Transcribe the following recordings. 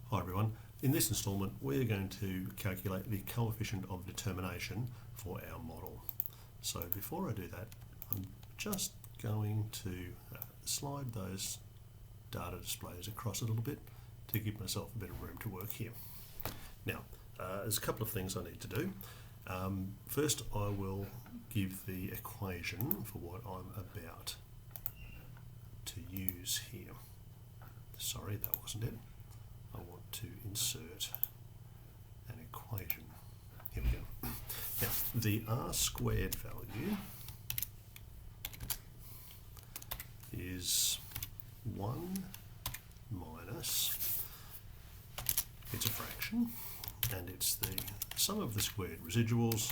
Hi everyone. In this instalment we're going to calculate the coefficient of determination for our model. So before I do that, I'm just going to slide those data displays across a little bit to give myself a bit of room to work here. Now there's a couple of things I need to do. First I will give the equation for what I'm about to use here. Sorry, that wasn't it. I want to insert an equation. Here we go. Now, the r squared value is 1 minus, it's a fraction, and it's the sum of the squared residuals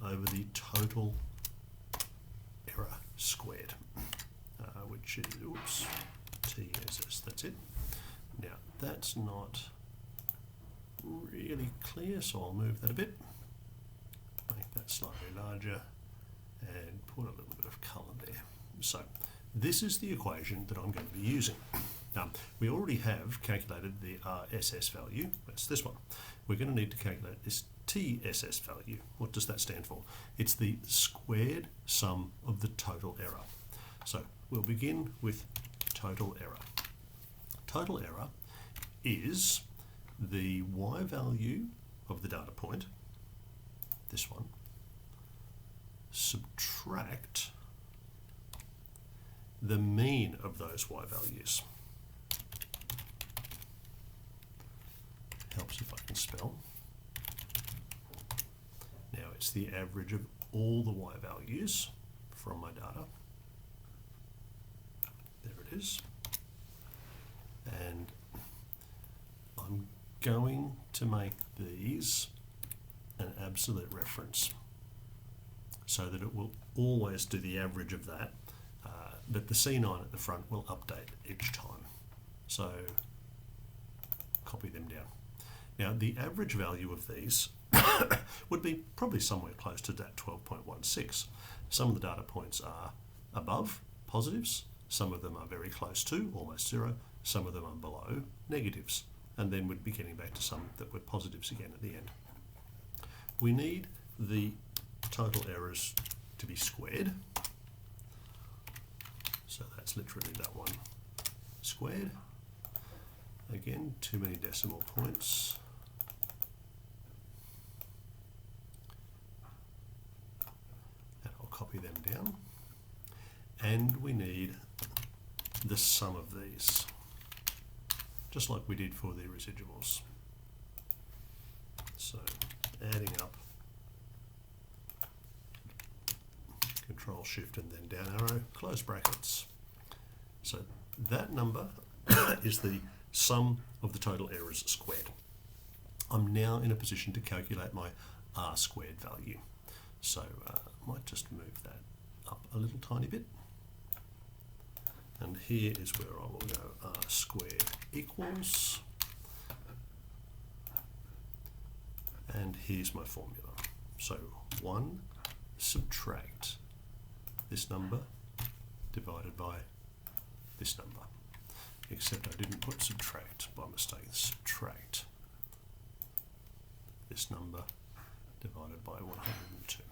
over the total error squared, which is, oops, TSS, that's it. Now that's not really clear, so I'll move that a bit, make that slightly larger and put a little bit of colour there. So this is the equation that I'm going to be using. We already have calculated the RSS value, that's this one. We're going to need to calculate this TSS value. What does that stand for? It's the squared sum of the total error. So we'll begin with total error. Total error is the y value of the data point, this one, subtract the mean of those y values. Helps if I can spell. Now it's the average of all the y values from my data. There it is. And I'm going to make these an absolute reference so that it will always do the average of that, but the C9 at the front will update each time. So copy them down. Now the average value of these would be probably somewhere close to that 12.16. Some of the data points are above positives, some of them are very close to, almost zero, some of them are below negatives, and then we'd be getting back to some that were positives again at the end. We need the total errors to be squared, so that's literally that one squared. Again, too many decimal points. And I'll copy them down. And we need the sum of these, just like we did for the residuals. So adding up, Control Shift and then down arrow, close brackets. So that number is the sum of the total errors squared. I'm now in a position to calculate my r squared value. So I might just move that up a little tiny bit. And here is where I will go r squared equals, and here's my formula. So 1 subtract this number divided by this number, except I didn't put subtract by mistake. Subtract this number divided by 102.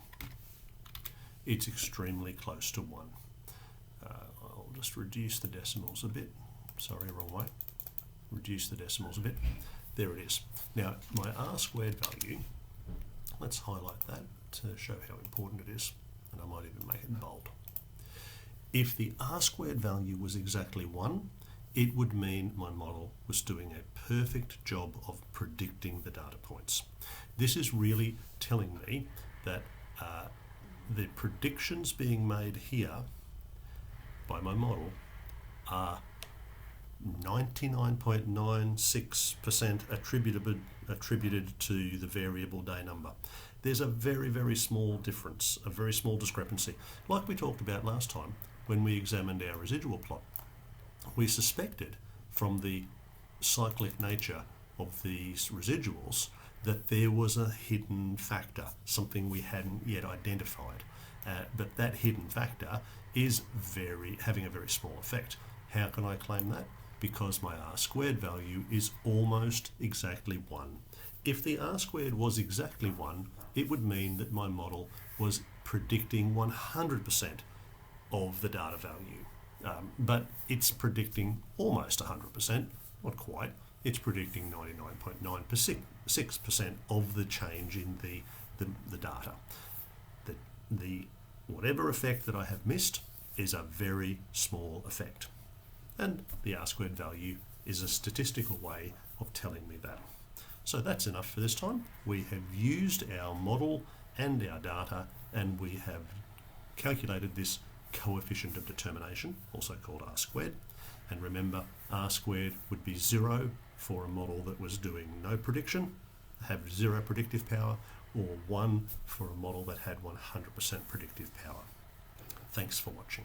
It's extremely close to 1. I'll just reduce the decimals a bit. Sorry, wrong way. Reduce the decimals a bit. There it is. Now my r squared value, let's highlight that to show how important it is, and I might even make it bold. If the r squared value was exactly 1, it would mean my model was doing a perfect job of predicting the data points. This is really telling me that the predictions being made here by my model are 99.96% attributed to the variable day number. There's a very, very small difference, a very small discrepancy. Like we talked about last time when we examined our residual plot. We suspected from the cyclic nature of these residuals that there was a hidden factor, something we hadn't yet identified. But that hidden factor is having a very small effect. How can I claim that? because my r squared value is almost exactly 1. If the r squared was exactly 1, it would mean that my model was predicting 100% of the data value. But it's predicting almost 100%, not quite. It's predicting 99.96% of the change in the data. The whatever effect that I have missed is a very small effect. And the r squared value is a statistical way of telling me that. So that's enough for this time. We have used our model and our data, and we have calculated this coefficient of determination, also called r squared. And remember, r squared would be 0 for a model that was doing no prediction, have 0 predictive power, or 1 for a model that had 100% predictive power. Thanks for watching.